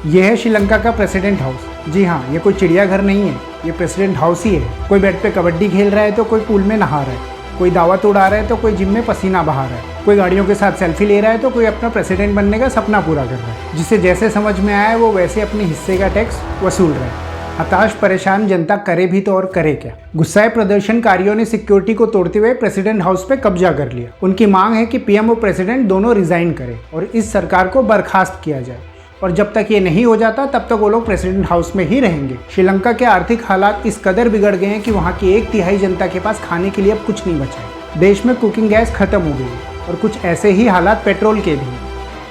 ये है श्रीलंका का प्रेसिडेंट हाउस। जी हाँ, ये कोई चिड़ियाघर नहीं है, ये प्रेसिडेंट हाउस ही है। कोई बेड पे कबड्डी खेल रहा है तो कोई पूल में नहा रहा है, कोई दावत उड़ा रहा है तो कोई जिम में पसीना बहा रहा है, कोई गाड़ियों के साथ सेल्फी ले रहा है तो कोई अपना प्रेसिडेंट बनने का सपना पूरा कर रहा है। जिसे जैसे समझ में आया वो वैसे अपने हिस्से का टैक्स वसूल रहा है। हताश परेशान जनता करे भी तो और करे क्या। गुस्साए प्रदर्शनकारियों ने सिक्योरिटी को तोड़ते हुए प्रेसिडेंट हाउस पे कब्जा कर लिया। उनकी मांग है कि पीएम और प्रेसिडेंट दोनों रिजाइन करें और इस सरकार को बर्खास्त किया जाए, और जब तक ये नहीं हो जाता तब तक वो लोग प्रेसिडेंट हाउस में ही रहेंगे। श्रीलंका के आर्थिक हालात इस कदर बिगड़ गए हैं कि वहाँ की 1/3 जनता के पास खाने के लिए अब कुछ नहीं बचा है। देश में कुकिंग गैस खत्म हो गई है और कुछ ऐसे ही हालात पेट्रोल के भी हैं।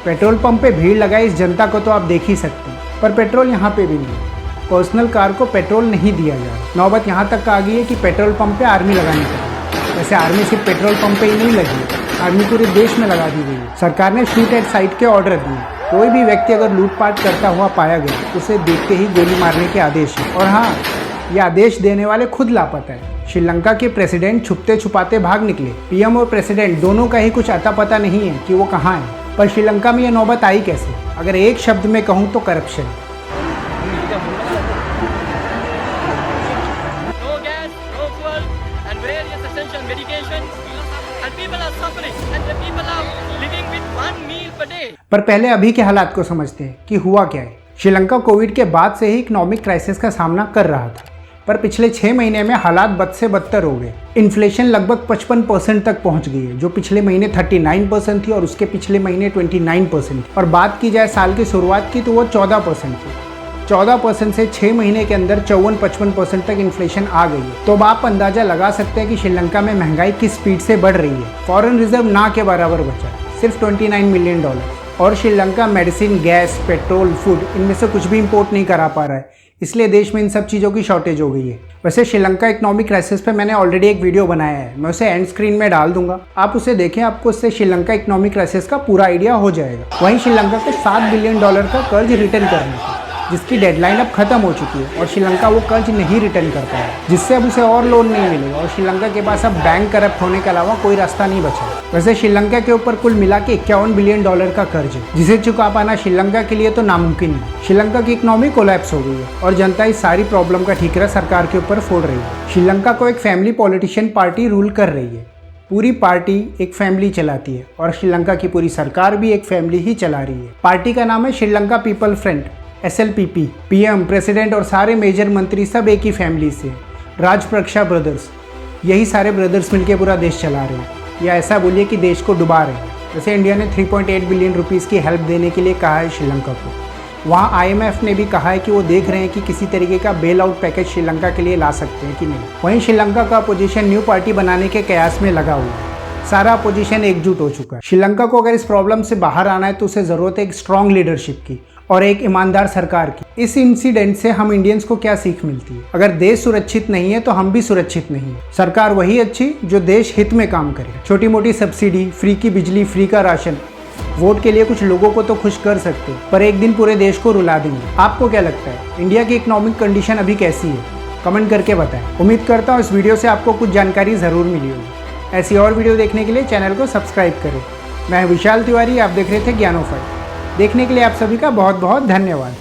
पेट्रोल पंप पे भीड़ लगाई इस जनता को तो आप देख ही सकते हैं, पर पेट्रोल यहाँ पे भी नहीं। पर्सनल कार को पेट्रोल नहीं दिया जा रहा। नौबत यहाँ तक आ गई है कि पेट्रोल पंप पे आर्मी लगानी पड़ी। वैसे आर्मी सिर्फ पेट्रोल पंप पे ही नहीं लगी, आर्मी पूरे देश में लगा दी गई है। सरकार ने शूट एट साइट के ऑर्डर दिए। कोई भी व्यक्ति अगर लूटपाट करता हुआ पाया गया उसे देखते ही गोली मारने के आदेश है। और हाँ, ये आदेश देने वाले खुद लापता है। श्रीलंका के प्रेसिडेंट छुपते छुपाते भाग निकले। पीएम और प्रेसिडेंट दोनों का ही कुछ अता पता नहीं है कि वो कहाँ है। पर श्रीलंका में ये नौबत आई कैसे? अगर एक शब्द में कहूँ तो करप्शन। पर पहले अभी के हालात को समझते हैं कि हुआ क्या है। श्रीलंका कोविड के बाद से ही इकोनॉमिक क्राइसिस का सामना कर रहा था, पर पिछले 6 महीने में हालात बद से बदतर हो गए। इन्फ्लेशन लगभग 55% तक पहुंच गई है, जो पिछले महीने 39% थी और उसके पिछले महीने 29%। और बात की जाए साल की शुरुआत की तो वो 14% थी। 14% से 6 महीने के अंदर 54-55% तक इन्फ्लेशन आ गई है। तो अब आप अंदाजा लगा सकते हैं कि श्रीलंका में महंगाई किस स्पीड से बढ़ रही है। फॉरेन रिजर्व ना के बराबर बचा है, सिर्फ $29 मिलियन। और Sri Lanka medicine, gas, petrol, food इनमें से कुछ भी इंपोर्ट नहीं करा पा रहा है, इसलिए देश में इन सब चीज़ों की शॉर्टेज हो गई है। वैसे श्रीलंका इकोनॉमिक क्राइसिस पे मैंने ऑलरेडी एक वीडियो बनाया है, मैं उसे एंड स्क्रीन में डाल दूंगा, आप उसे देखें। आपको उससे श्रीलंका इकोनॉमिक क्राइसिस का पूरा आइडिया हो जाएगा। वहीं श्रीलंका को $7 बिलियन का कर्ज रिटर्न करना था, जिसकी डेडलाइन अब खत्म हो चुकी है और श्रीलंका वो कर्ज नहीं रिटर्न कर पाया, जिससे अब उसे और लोन नहीं मिलेगा और श्रीलंका के पास अब बैंक करप्ट होने के अलावा कोई रास्ता नहीं बचा। वैसे श्रीलंका के ऊपर कुल मिला के $51 बिलियन का कर्ज है, जिसे चुका पाना श्रीलंका के लिए तो नामुमकिन है। श्रीलंका की इकोनॉमी कोलैप्स हो गई है और जनता इस सारी प्रॉब्लम का ठीकरा सरकार के ऊपर फोड़ रही है। श्रीलंका को एक फैमिली पॉलिटिशियन पार्टी रूल कर रही है। पूरी पार्टी एक फैमिली चलाती है और श्रीलंका की पूरी सरकार भी एक फैमिली ही चला रही है। पार्टी का नाम है Sri Lanka people front, SLPP। PM, president और सारे मेजर मंत्री सब एक ही फैमिली से, राजपक्षा ब्रदर्स। यही सारे ब्रदर्स मिलकर पूरा देश चला रहे हैं, या ऐसा बोलिए कि देश को डुबा रहे हैं। जैसे इंडिया ने 3.8 बिलियन रुपीज़ की हेल्प देने के लिए कहा है श्रीलंका को, वहाँ IMF ने भी कहा है कि वो देख रहे हैं कि किसी तरीके का बेल आउट पैकेज श्रीलंका के लिए ला सकते हैं कि नहीं। वहीं श्रीलंका का अपोजिशन न्यू पार्टी बनाने के कयास में लगा हुआ है। सारा अपोजिशन एकजुट हो चुका है। श्रीलंका को अगर इस प्रॉब्लम से बाहर आना है तो उसे ज़रूरत है एक स्ट्रॉन्ग लीडरशिप की और एक ईमानदार सरकार की। इस इंसिडेंट से हम इंडियंस को क्या सीख मिलती है? अगर देश सुरक्षित नहीं है तो हम भी सुरक्षित नहीं है। सरकार वही अच्छी जो देश हित में काम करे। छोटी मोटी सब्सिडी, फ्री की बिजली, फ्री का राशन, वोट के लिए कुछ लोगों को तो खुश कर सकते, पर एक दिन पूरे देश को रुला देंगे। आपको क्या लगता है, इंडिया की इकोनॉमिक कंडीशन अभी कैसी है? कमेंट करके बताएं। उम्मीद करता हूँ इस वीडियो से आपको कुछ जानकारी ज़रूर मिली होगी। ऐसी और वीडियो देखने के लिए चैनल को सब्सक्राइब करें। मैं विशाल तिवारी, आप देख रहे थे ज्ञानोफाई। देखने के लिए आप सभी का बहुत बहुत धन्यवाद।